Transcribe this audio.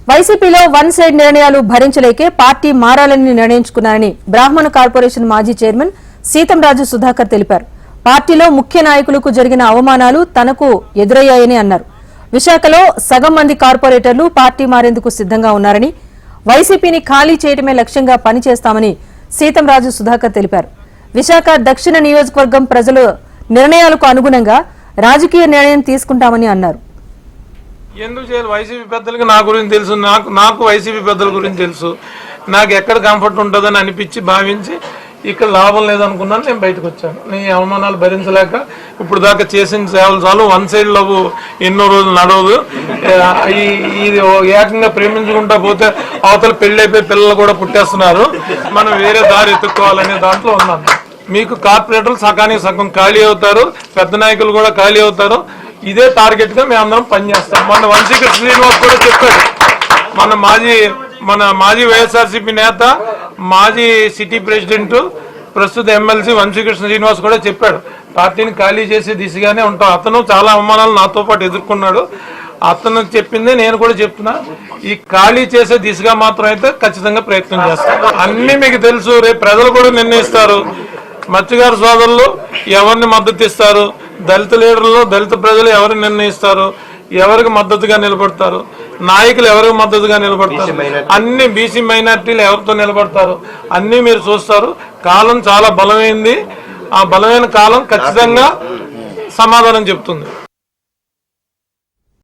వైసీపీలో one side నిర్ణయాలు భరించలేకే party మారాలని నిర్ణయించుకున్నారని బ్రాహ్మణ కార్పొరేషన్ మాజీ చైర్మన్ సీతంరాజు సుధాకర్ తెలిపారు. పార్టీలో ముఖ్య నాయకులకు జరిగిన అవమానాలు తనకు ఎదురయ్యాయని అన్నారు. విశాఖలో సగం మంది కార్పొరేటర్లు పార్టీ మారేందుకు సిద్ధంగా ఉన్నారని, వైసీపీని ఖాళీ చేయడమే లక్ష్యంగా పనిచేస్తామని సీతంరాజు సుధాకర్ తెలిపారు. విశాఖ దక్షిణ నియోజకవర్గం ప్రజల నిర్ణయాలకు అనుగుణంగా రాజకీయ నిర్ణయం తీసుకుంటామని అన్నారు. ఎందుకు చేయాలి? వైసీపీ పెద్దలకి నా గురించి తెలుసు, నాకు వైసీపీ పెద్దల గురించి తెలుసు. నాకు ఎక్కడ కంఫర్ట్ ఉంటుందని అనిపించి భావించి ఇక్కడ లాభం లేదనుకున్నాను, నేను బయటకు వచ్చాను. నీ అవమానాలు భరించలేక ఇప్పుడు దాకా చేసిన సేవలు చాలు. వన్ సైడ్ లవ్ ఎన్నో రోజులు నడవదు. ఇది ఏకంగా ప్రేమించుకుంటా పోతే అవతల పెళ్లి అయిపోయి పిల్లలు కూడా పుట్టేస్తున్నారు. మనం వేరే దారి ఎత్తుక్కోవాలనే దాంట్లో ఉన్నాను. మీకు కార్పొరేటర్లు సగానికి సగం ఖాళీ అవుతారు, పెద్ద నాయకులు కూడా ఖాళీ అవుతారు. ఇదే టార్గెట్ గా మేము అందరం పనిచేస్తాం. మన వంశీకృష్ణ శ్రీనివాస్ కూడా చెప్పాడు, మన మాజీ వైఎస్ఆర్సీపీ నేత, మాజీ సిటీ ప్రెసిడెంట్, ప్రస్తుత ఎమ్మెల్సీ వంశీకృష్ణ శ్రీనివాస్ కూడా చెప్పాడు, పార్టీని ఖాళీ చేసే దిశగానే ఉంటాం. అతను చాలా అవమానాలు నాతో పాటు ఎదుర్కొన్నాడు. అతను చెప్పిందే నేను కూడా చెప్తున్నా. ఈ ఖాళీ చేసే దిశగా మాత్రం అయితే ఖచ్చితంగా ప్రయత్నం చేస్తాం. అన్ని మీకు తెలుసు, రేపు ప్రజలు కూడా నిర్ణయిస్తారు. మత్స్యకార సోదరులు ఎవరిని మద్దతు ఇస్తారు, దళిత లీడర్లు, దళిత ప్రజలు ఎవరిని నిర్ణయిస్తారు, ఎవరికి మద్దతుగా నిలబడతారు, నాయకులు ఎవరికి మద్దతుగా నిలబడతారు, అన్ని బీసీ మైనార్టీలు ఎవరితో నిలబడతారు, అన్ని మీరు చూస్తారు. కాలం చాలా బలమైంది. ఆ బలమైన కాలం ఖచ్చితంగా సమాధానం చెప్తుంది.